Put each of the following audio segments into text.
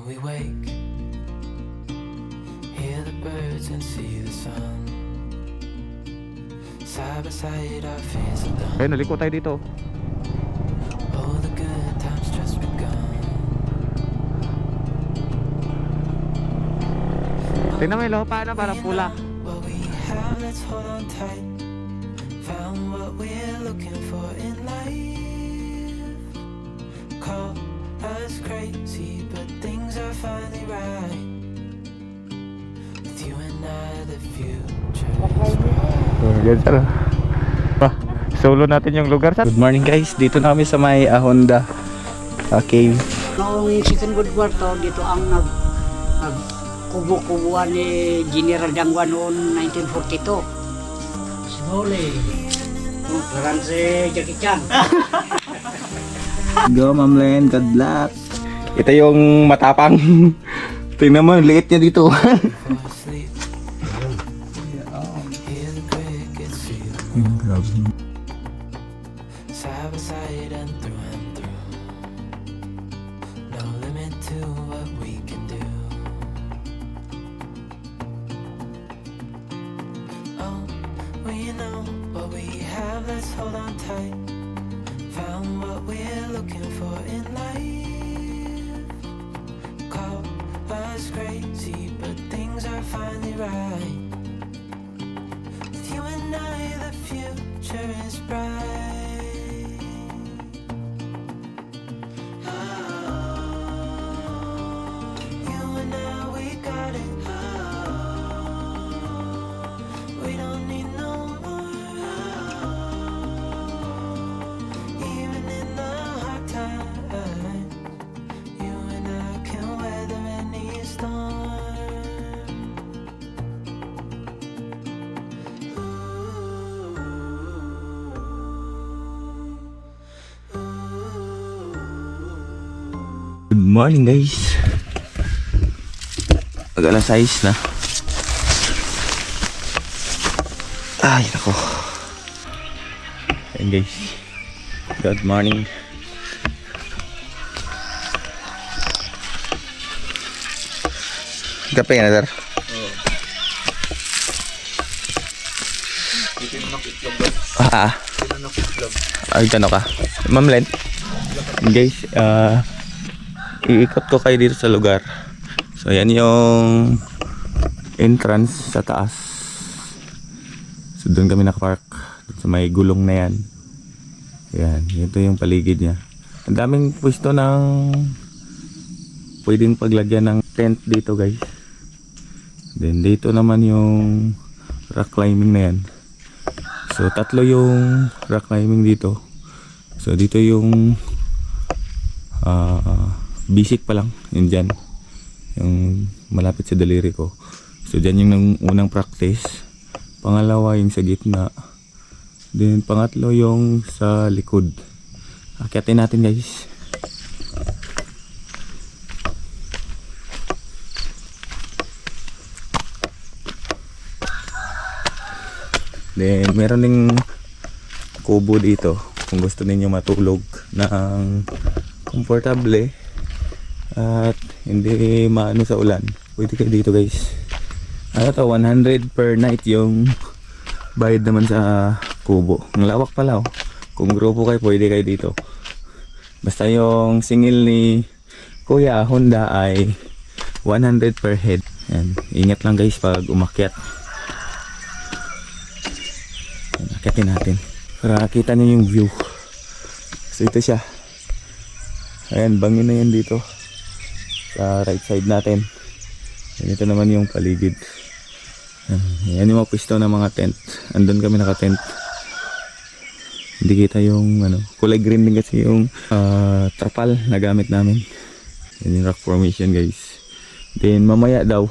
we wake, hear the birds and see the sun. Side by side our fears are done. Ayun, naliko tayo dito. Oh, the good times just begun. Tingnan mo yung lupa na parang pula. What we have, let's hold on tight. Found what we're looking for in life. Call us crazy, but things are finally right. With you and I, the future is bright. Yan sir. Solo natin yung lugar sir. Good morning guys, dito na kami sa may Honda cave. Noong second World War to, dito ang nagkubo-kubuan ni General Dangwa noon 1942. Slowly. Parang si Jackie Chan. Go Ma'am Len, good luck. Ito yung matapang. Tingnan mo, liit niya dito. Fall asleep. Hear the crickets, see the side by side and through. No limit to what we can do. Oh, we know what we have, let's hold on tight. Found what we're looking for in life. Call us crazy, but things are finally right. With you and I, the future is bright. You and I, we got it. We don't need no more. Even in the hard times, you and I can weather any storm. Good morning guys. Pag alas 6 na. Ay nako. Ayan guys. Good morning. Kape ka na sir? Ay, tanong ka. Ma'am Len. Guys, iikot ko kayo dito sa lugar. So, yan yung entrance sa taas. So, doon kami nakapark. Sa may gulong na yan. Yan, ito yung paligid niya. Ang daming pwesto ng pwedeng paglagyan ng tent dito guys. Then, dito naman yung rock climbing na yan. So, tatlo yung rock climbing dito. So, dito yung basic pa lang. Yun dyan. Yung malapit sa daliri ko. So, dyan yung unang practice. Pangalawa yung sa gitna. Then, pangatlo yung sa likod. Akyatin natin guys. Then, meron ding kubo dito kung gusto ninyo matulog ng komportable at hindi maano sa ulan. Pwede kayo dito guys. Ano to, 100 per night yung bayad naman sa kubo. Ang lawak pala oh. Kung grupo kayo, pwede kayo dito. Basta yung singil ni Kuya Honda ay 100 per head. Yan. Ingat lang guys pag umakyat. Akyatin natin para kita nyo yung view. So ito siya. Ayan, bangin na yan dito sa right side natin. And ito naman yung paligid. Ayan yung mga pwesto ng mga tent. Andun kami naka-tent. Hindi kita yung ano, kulay green din kasi yung trapal na gamit namin. Yan yung rock formation guys. Then mamaya daw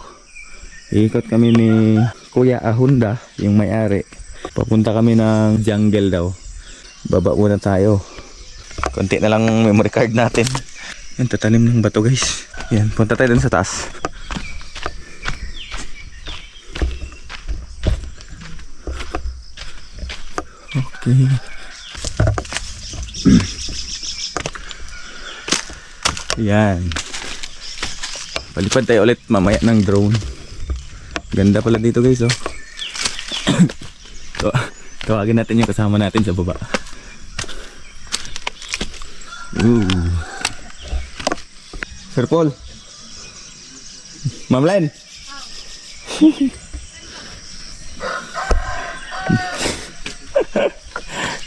iikot kami ni Kuya Honda, yung may-ari. Papunta kami ng jungle daw. Baba muna tayo. Konti na lang memory card natin. Yan, tatanim ng bato guys. Yan, punta tayo dun sa taas. Okay. Yan. Palipad tayo ulit mamaya ng drone. Ganda pala dito guys oh. Tawagin natin yung kasama natin sa baba. Sir Paul. Ma'am Len.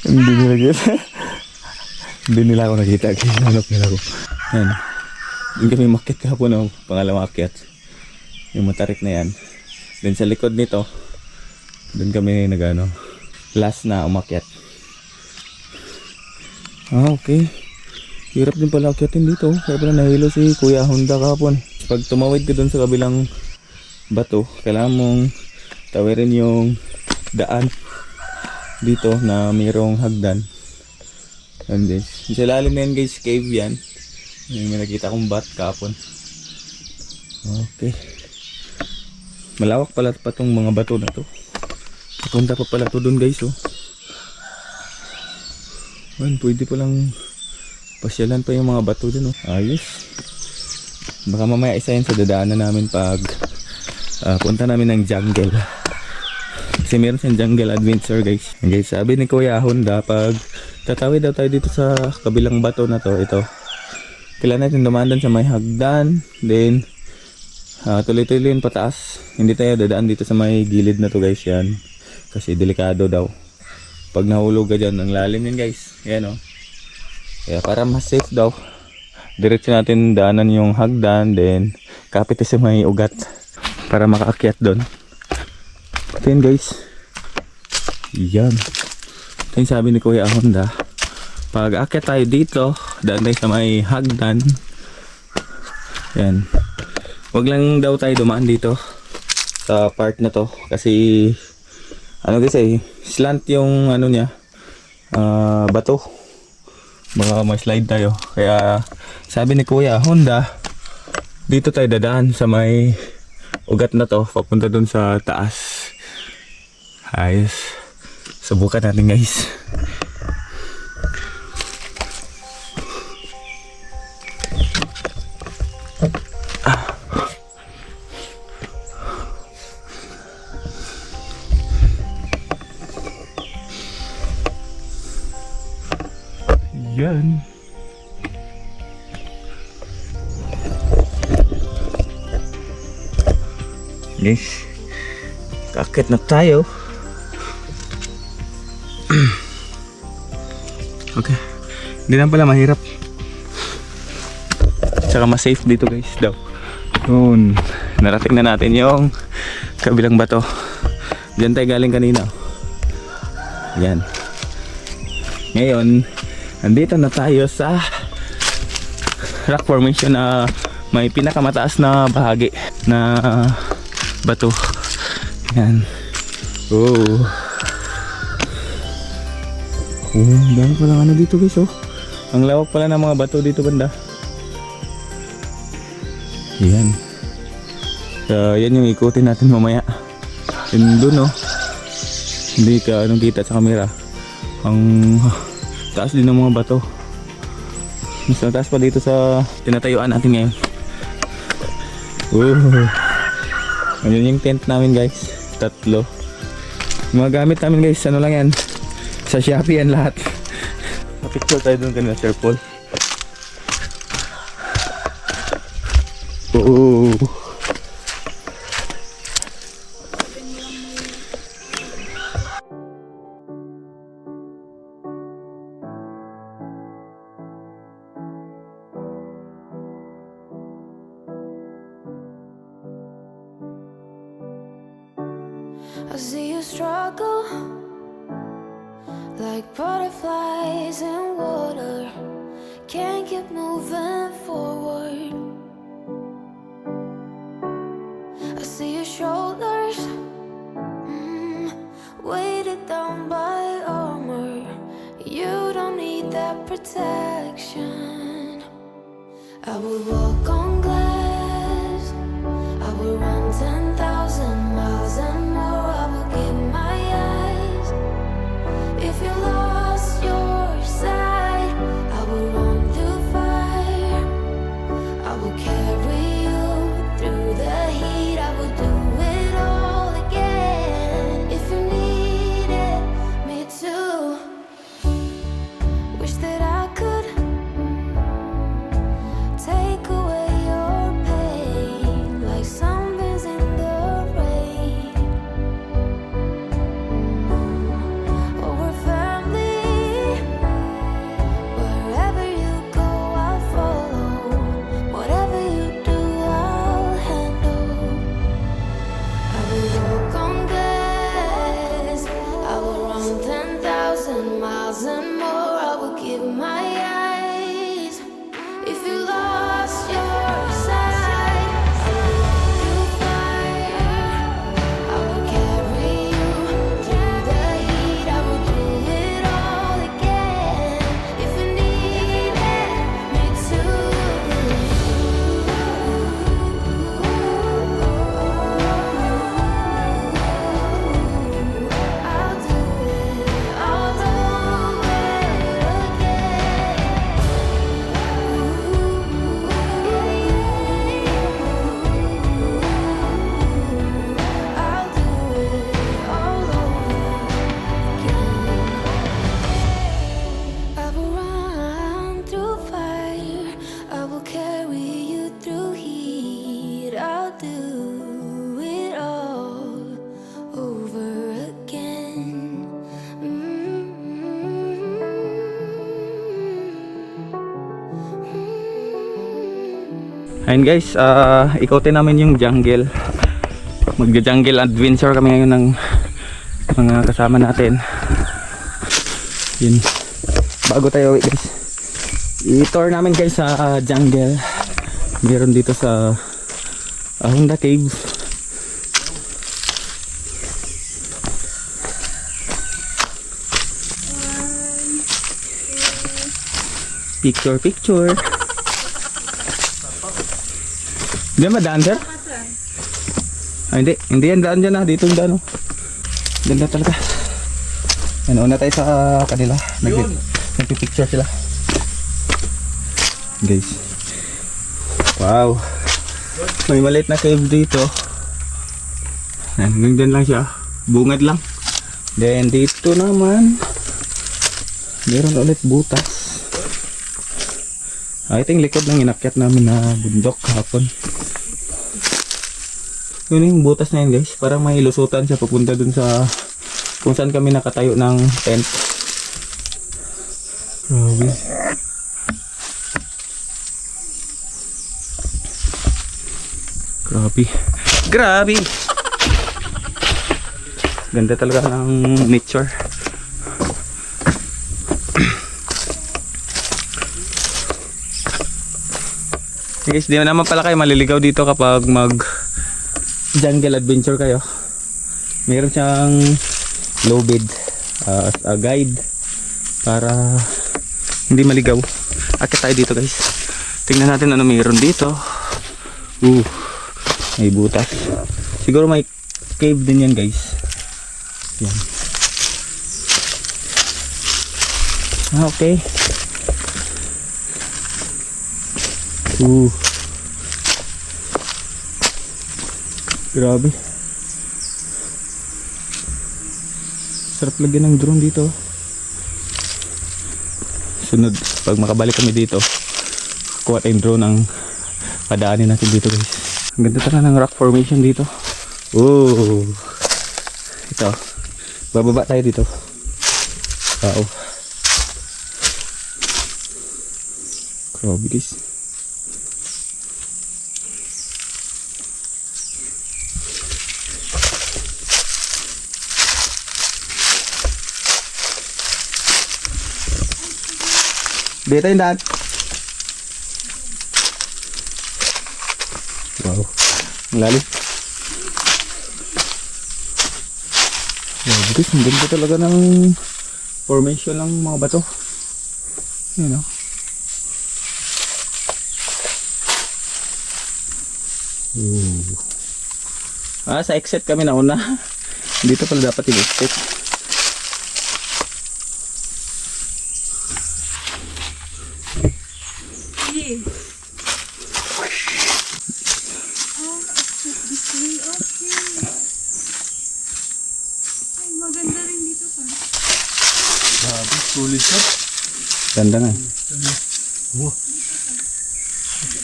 Hindi nila kita. Hindi nila ako nakita. Kinanap nila ako. Yan. Doon kami makit kahapon no. Pangalawang akyat. Yung matarik na yan. Then sa likod nito, doon kami nagano. Last na umakyat. Okay. Hirap din pala akyatin dito. Kaya pala nahilo si Kuya Honda kahapon. Pag tumawid ka doon sa kabilang bato, kailangan mong tawirin yung daan dito na mayroong hagdan. And this, sa lalim na yan guys, cave yan. May nakita kong bat kahapon. Okay. Malawak pala pa tong mga bato na to. Papunta pa pala to dun guys oh. Ayun, pwede palang pasyalan pa yung mga bato dun oh. Ayos. Baka mamaya isa yan sa dadaanan namin pag punta namin ng jungle. Kasi meron siyang jungle adventure guys. Guys, sabi ni Kuya Honda, pag tatawid daw tayo dito sa kabilang bato na to, ito. Kailangan natin dumaan doon sa may hagdan. Then, tuloy-tuloy yun pataas. Hindi tayo dadaan dito sa may gilid na to guys yan. Kasi delikado daw. Pag nahulog ka dyan, ang lalim yun guys. Yan o. Kaya para mas safe daw, diretso natin daanan yung hagdan. Then, kapit sa may ugat para makaakyat doon. Ito yun guys. Yan. Ito yung sabi ni Kuya Honda. Pag aakyat tayo dito, daan tayo sa may hagdan. Yan. Wag lang daw tayo dumaan dito sa part na to. Kasi ano guys eh, slant yung ano niya, bato. Baka may slide tayo. Kaya sabi ni Kuya Honda, dito tayo dadaan sa may ugat na to, papunta dun sa taas. Ayos. Subukan natin guys. Yan. Guys, kakit na tayo. Okay. Hindi lang pala mahirap. Tsaka mas safe dito guys daw. Yun. Narating na natin yung kabilang bato. Diyan tayo galing kanina. Yan. Ngayon, andito na tayo sa rock formation na may pinakamataas na bahagi na bato. Yan. Oh. Dami palang ano dito guys oh. Ang lawak pala ng mga bato dito banda. Yan. Yan yung ikutin natin mamaya. Yun dun oh. Hindi ka anong kita sa camera. Ang taas din ng mga bato. Mas taas pa dito sa tinatayuan natin ngayon. Ayun yung tent namin guys. 3. Mga gamit namin guys, ano lang yan, sa Shopee yan lahat. Napicture tayo dun kanina Sir Paul. I see you struggle like butterflies in water, can't keep moving forward. I see your shoulders weighted down by armor. You don't need that protection. I would walk on glass, I would run 10,000 miles and more. I would give my eyes. If you lost your sight, I would run through fire. I will carry you do it all over again. Ayun guys, ikotin namin yung jungle. Magja-jungle adventure kami ngayon ng mga kasama natin. Yun. Bago tayo uwi guys, i-tour namin guys sa jungle. Meron dito sa Ahonda Cave. Picture. Hindi ba daan sir? Hindi yan daan dyan ah. Dito yung daan oh. Ganda talaga. Ano, una tayo sa kanila. Nagpipicture sila. Guys. Wow. May maliit na cave dito. Hanggang dyan lang siya. Bungad lang. Then dito naman meron ulit butas. Ito yung likod ng inakyat namin na bundok kahapon. Yun yung butas na yun guys. Parang may lusutan siya papunta dun sa kung saan kami nakatayo ng tent. Grabe. Ganda talaga ng nature. Guys, di naman pala kayo maliligaw dito kapag mag jungle adventure kayo. Meron siyang low bed as a guide para hindi maligaw. Akit tayo dito guys. Tingnan natin ano meron dito. May butas. Siguro may cave din yan guys. Yan. Okay. Grabe. Sarap lagyan ng drone dito. Sunod, pag makabalik kami dito, kuha tayong drone ang padaanin natin dito guys. Ang ganda talaga ng rock formation dito. Ito. Bababa tayo dito. Wow. Grabe guys. Dito yung daan. Wow. Ang lalim. Wow, guys, ang ganda talaga ng formation ng mga bato. Yun o. Sa exit kami nauna. Dito pala dapat yung exit. Ganda nga.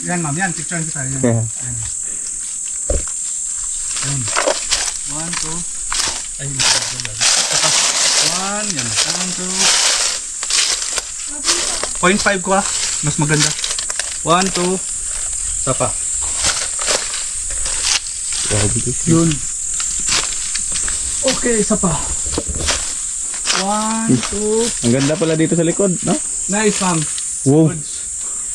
Yan ma'am, yan. Picturean kita. Yan. Kaya. Yan. 1, 2. Ay, hindi ka ganda. 1, yan. 1, 2. 0.5 ko ah. Mas maganda. 1, 2. Sapa. Yun. Okay, sapa. 1, 2. Ang ganda pala dito sa likod, no? Nice ma'am. Wow.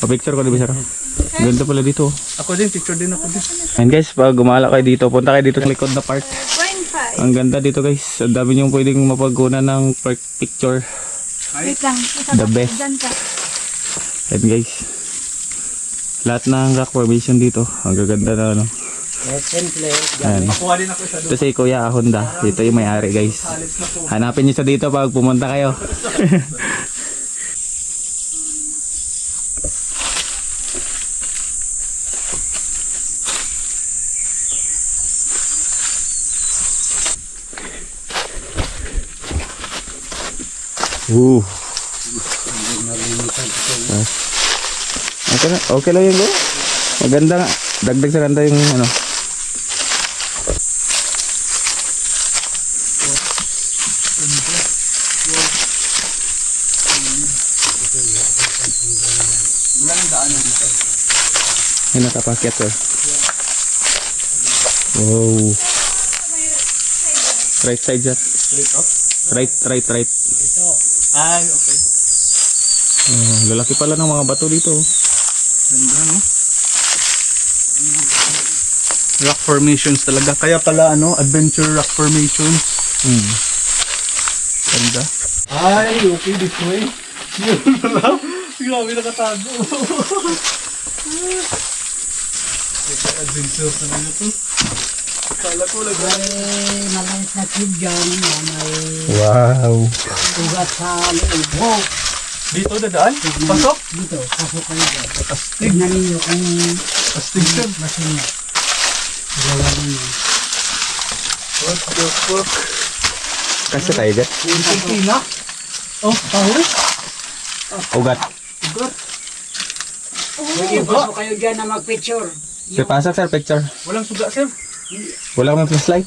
Pa-picture ko, di ba sir? Ang ganda pala dito. Ako din, picture din ako din. And guys, pag gumala kayo dito, punta kayo dito sa likod na park. 0.5. Ang ganda dito guys. Ang dami niyong pwedeng mapagkunan ng park picture. Wait lang. The best. Dyan ka. And guys, lahat ng rock formation dito. Ang gaganda na ano. Simple. Ayan. Makuha din ako isa Ito si Kuya Honda. Ito yung may-ari guys. Hanapin niyo sa dito pag pumunta kayo. Okay lang yun, go. Maganda nga. Dagdag sa ganda yung ano. Kapakyat sir. Wow. Right side sir. Straight up. Right. Ay, okay. Lalaki pala ng mga bato dito. Ganda, no? Rock formations talaga. Kaya pala, adventure rock formations. Ganda. Ay, okay this way. Yun pala. Grabe nakatago. Adventure na ito. Kala ko lang. May maliit na tube dyan na may Wow. ugat sa loob. Wow! Dito dadaan? Pasok? Dito, pasok kayo dyan. Astig. Tignan ninyo kung Astig sir. basin niya. Gawa ninyo. What the fuck? Kasi tayo dyan. Tina? Oh, pahuli? Ugat. Ugat. Pwede pasok kayo dyan na mag-picture. Sir, pasok sir, picture. Walang suga sir. Wala kami flashlight.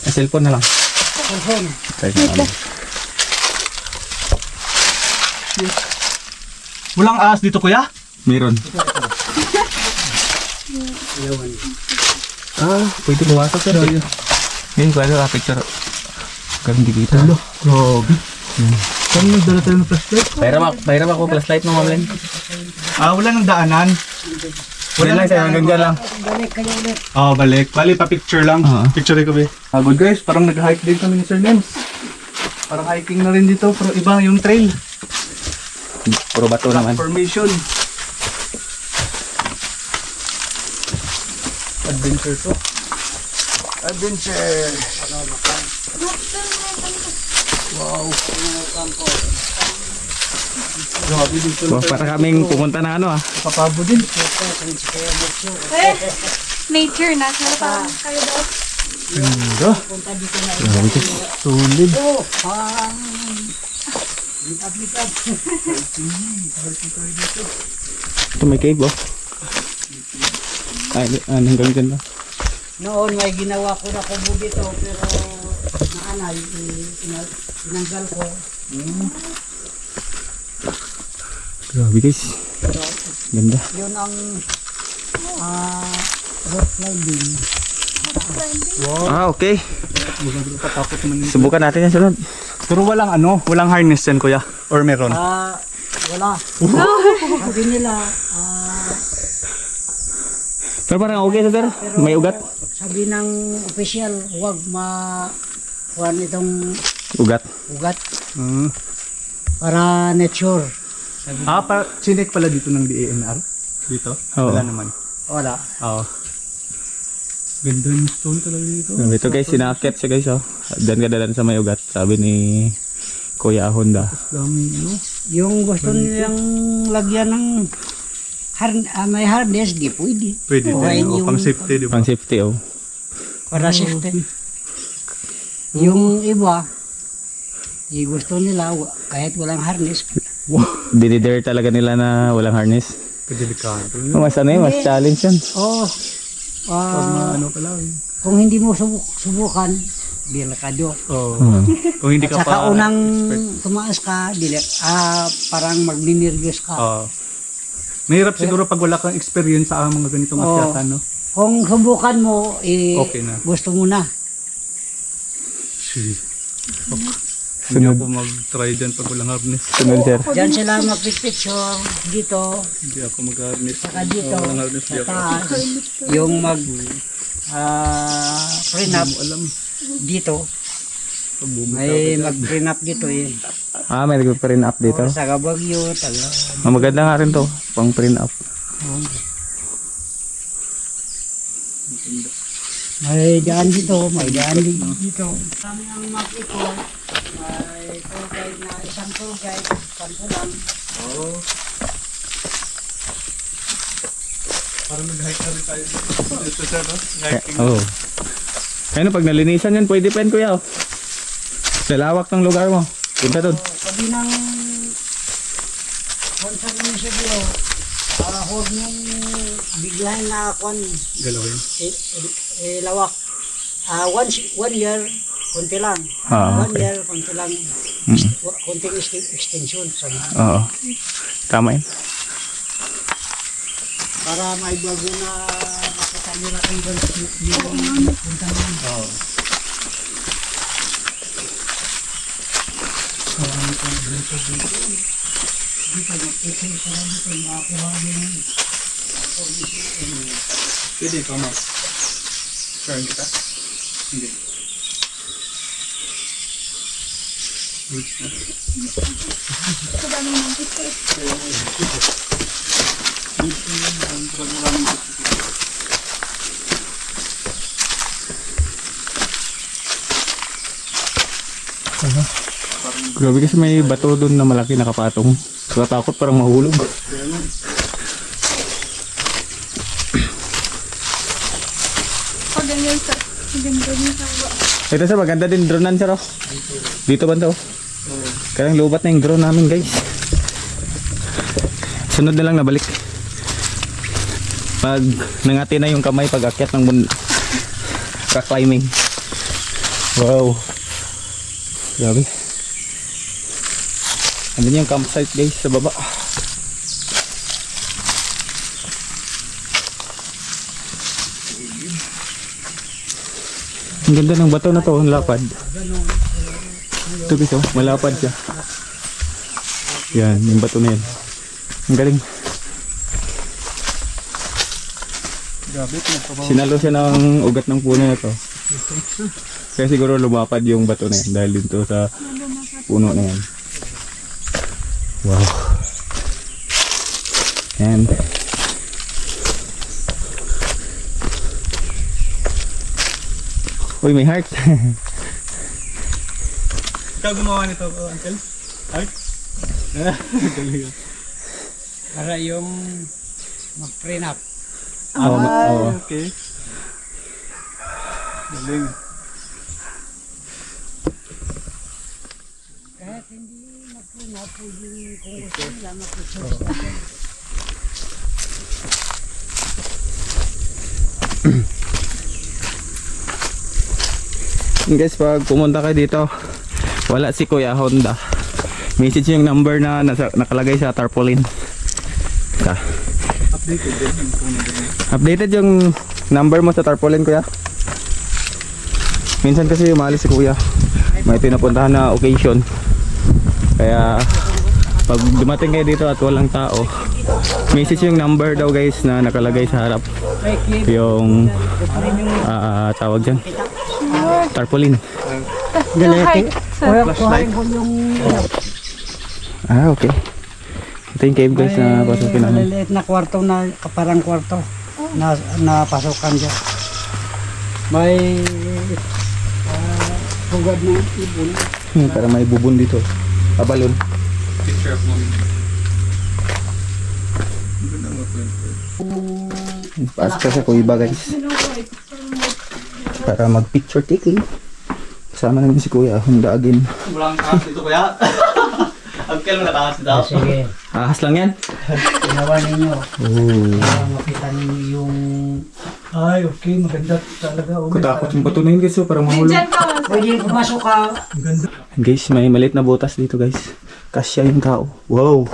Cellphone na lang. Cellphone. Walang ahas dito kuya? Meron. Iyawan. Pwede pumasok sir. Ngayon, kaya picture. Ganun di kita. Grabe. Saan nagdala tayo ng flashlight? Pahirap ako flashlight mo, Mamlen. Wala nang daanan. Wala lang sir, hanggang dyan lang. Balik kayo ulit. Balik. Bali, pa-picture lang. Picture ko ba? Good guys, parang nag-hike din kami ni Sir Nems. Parang hiking na rin dito, pero iba yung trail. Puro bato naman. Formation. Adventure to. Adventure. Wow. Grabe dito. Para kaming pumunta na Papabo din. Nature, natural pa kayo daw. Ganda. Punta dito na Solid. ito. Lipat-lipat. Ito may cave hanggang dyan lang. Noon may ginawa ko na kubo dito pero naanay, tinanggal ko. Grabe guys. Ganda. Yun ang rock climbing. Okay. Patakot naman yun. Subukan natin yan sunod. Pero walang harness yan kuya? Or meron? Wala. Sabi nila, Pero parang okay sir. May ugat. sabi ng official, huwag kuhan itong Ugat. ugat para nature. Chinek pala dito ng DANR? Dito? Oo. Wala naman. Wala. Oo. Ganda yung stone talaga dito. Ito guys, sinakit siya guys. Diyan ka dalan sa may ugat. Sabi ni Kuya Honda. Daming Yung gusto nilang lagyan ng may harness, di pwede. Pwede Okay, din. yung- Pang safety, di ba? Pang safety Para safety. Yung iba, gusto nila kahit walang harness. Dinider talaga nila na walang harness. Kadelikado. Mas mas challenge yan. Oh, Pala. kung hindi mo subukan, delikado. Oo. Kung hindi At ka saka pa... unang tumaas ka, parang magninirgyos ka. Mahirap siguro pag wala kang experience sa mga ganitong Oo. akyatan, no? Kung subukan mo, Okay na. gusto mo na. Hindi ako mag-try dyan pag walang harness. Sunod sir. Diyan sila magpipicture dito, Hindi ako mag-harness. saka dito, Walang harness, sa hindi ako. taas. Yung prenup Alam. dito, Pag bumitaw may ka mag-prenup dito eh. May nagpa-print up dito. Sa Bagyo, Maganda nga rin to. Pang print up. may daan dito, may daan dito. Kami ang mag-iko, may tour guide na isang tour guide, kanto lang. Parang nag-hike na rin tayo. Dito siya, no? Hiking. Kaya pag nalinisan yan, pwede pa yan kuya. Sa lawak ng lugar mo. Punta doon. Sabi ng Konsang Munisipyo, huwag niyong biglahin na Galawin. lawak. 1 year, konti lang. Ah, 1 year, konti lang. Konting extension. Sabi. Oo. Tama yun. Para may bago na makita nyo natin yung punta naman. Oo. Pwede ikaw mag turn kita? Hindi. Roots na. Grabe kasi may bato doon na malaki nakapatong. So takot parang mahulog. Pag ganyan sa, maganda niya sa Ito sa maganda din dronean sir oh. Dito ba to? Kaya lubat na yung drone namin guys. Sunod na lang nabalik. Pag nangati na yung kamay pag akyat ng rock climbing. Wow. Grabe. Andun yung campsite guys sa baba. Ang ganda ng bato na to, ang lapad. Ito guys oh, malapad siya. Yan, yung bato na yan. Ang galing. Grabe, pinagpabawa. Sinalo siya ng ugat ng puno na to. Kaya siguro lumapad yung bato na yan dahil dito sa puno na yan. Wow. And uy, may heart. Ikaw gumawa nito, Uncle? Art? Galing. Para yung mag-print up. Oo. Okay. Galing. Kahit hindi mag-print up, pwede kung gusto nila mag-research natin. Guys, pag pumunta kayo dito, wala si Kuya Honda. Message yung number na nakalagay sa tarpaulin. Updated din yung phone nila. Updated yung number mo sa tarpaulin, Kuya. Minsan kasi umalis si Kuya. May pinapuntahan na occasion. Kaya pag dumating kayo dito at walang tao, message yung number daw guys na nakalagay sa harap. Yung tawag dyan, tarpaulin. Galete. Flashlight. Kuhain ko yung Okay. Ito yung cave guys na pasukin namin. maliliit na kwarto na parang kwarto na napasukan dyan. May hugad ng ibon. Para may bubon dito. Pabalon. Picture of mommy. Pasok ka sa kuiba guys. Para mag picture taking. Kasama namin si Kuya Honda again. Walang taas dito kaya. Uncle, wala taas dito. Sige, Ahas lang yan. ginawa ninyo. Oh. Para makita ninyo yung... Ay, okay. Maganda talaga. Katakot yung bato na yun guys. So, parang mahulog. Diyan ka. Pwede pumasok ka. Guys, may maliit na butas dito guys. Kasya yung tao. Wow.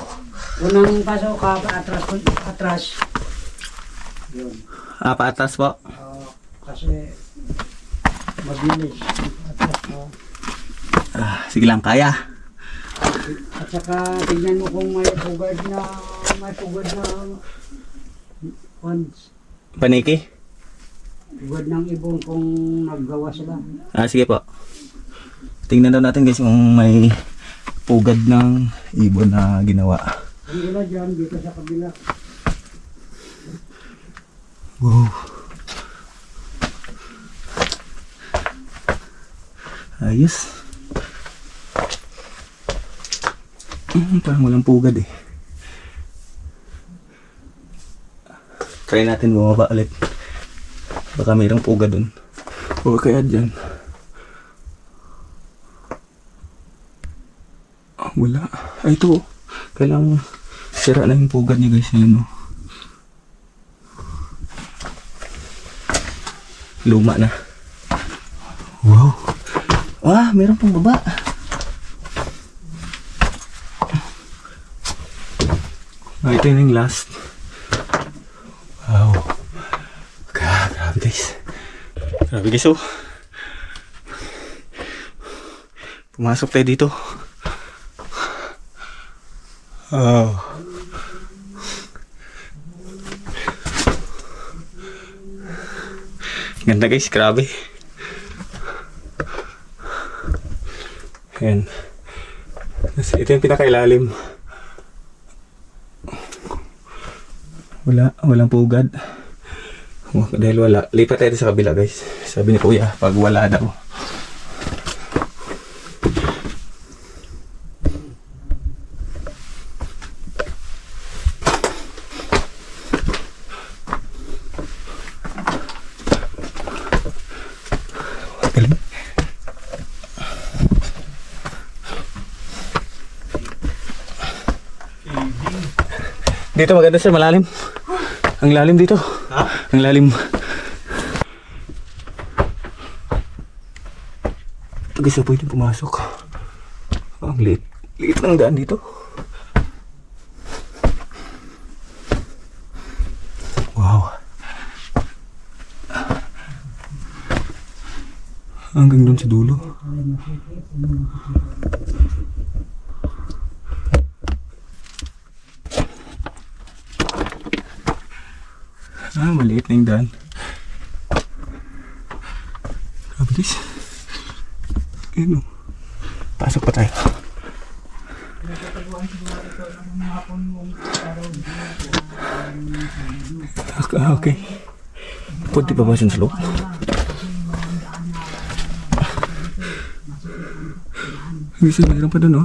Unang pasok ka, atras. Yun. Paatas po. Kasi mabilis. Atras ka. Sige lang, kaya. At saka tignan mo kung may pugad na funds. Paniki? Pugad ng ibon kung naggawa sila. Sige po. Tingnan daw natin guys kung may pugad ng ibon na ginawa. Yung iba dyan, dito sa kabila. Wow. Ayos. Parang walang pugad eh. Try natin bumaba ulit. Baka mayroong pugad dun. O kaya dyan. Wala. Ay ito. Kailangan sira na yung pugad niya guys. Ayan, oh. Luma na. Wow. Meron pang baba. Ito yung last. guys. Grabe guys oh. Pumasok tayo dito. Oh. Ganda guys, grabe. Ayan. Ito yung pinakailalim. Walang pugad. Dahil wala. Lipat tayo sa kabila guys. Sabi ni kuya, pag wala daw. Dito maganda sir, malalim. Ang lalim dito. Ha? Ang lalim. Ito guys, pwede pumasok. Ang liit. Liit ng daan dito. Wow. Hanggang doon sa dulo. Maliit na yung daan. Grabe guys. Ayun o. Pasok pa tayo. Okay. Pwede pa ba siya sa loob? Guys, mayroon pa doon o.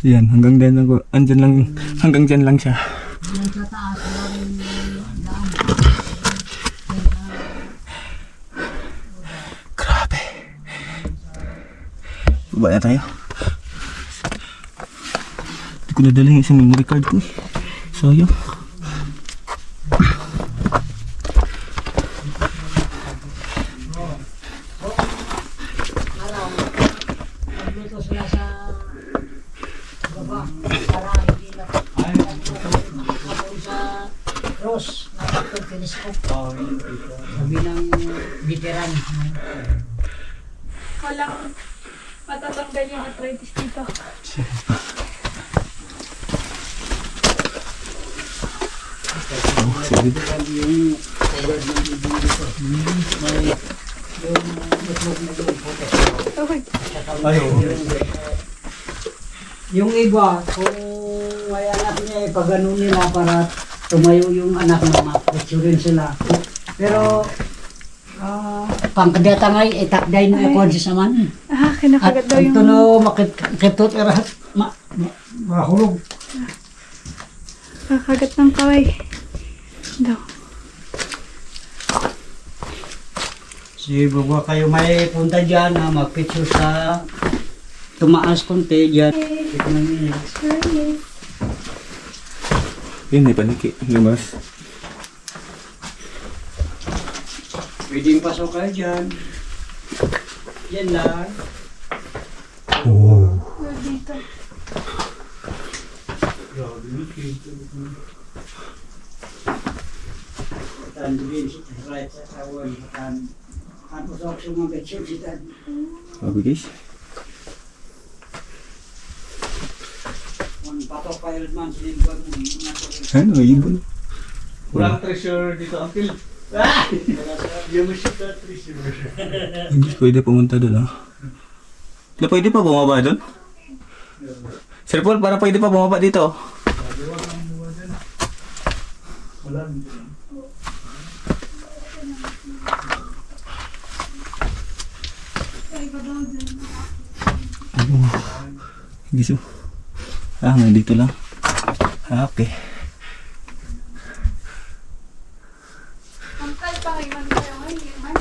Yan, hanggang dyan lang, andyan lang, hanggang dyan lang siya. Grabe. Baba na tayo. Hindi ko nadala yung isang memory card ko eh. Sayang. Cross, nakapag telescope. Sabi ng veteran. Walang matatanggal yung arthritis dito. Okay. Yung iba, kung may anak niya, pag-ano nila para tumayo yung anak ng mga picturein sila. Pero, pangkadatangay, itakday mo yung konsis naman. Ah, kinakagat daw yung... At no, makitot, mahulog. Kakagat ng kaway. Daw. Si Baba kayo may punta dyan na mag-picture sa tumaas konti dyan. Yun, may paniki. Lumas. Pwedeng pasok kayo dyan. Yan lang. Oh. Dito. Right sa kawan. Kan usap semua kecil kita. Grabe guys. Patok kayo man silipag mo. Ano, ibon. Walang treasure dito, uncle. Yung ship na treasure. Hindi pwede pumunta doon ah. Pwede pa bumaba doon? Sir Paul, parang pwede pa bumaba dito. Wala dito. Giso. Nandito lang. Okay. Ang kalpang iman kayo ngayon.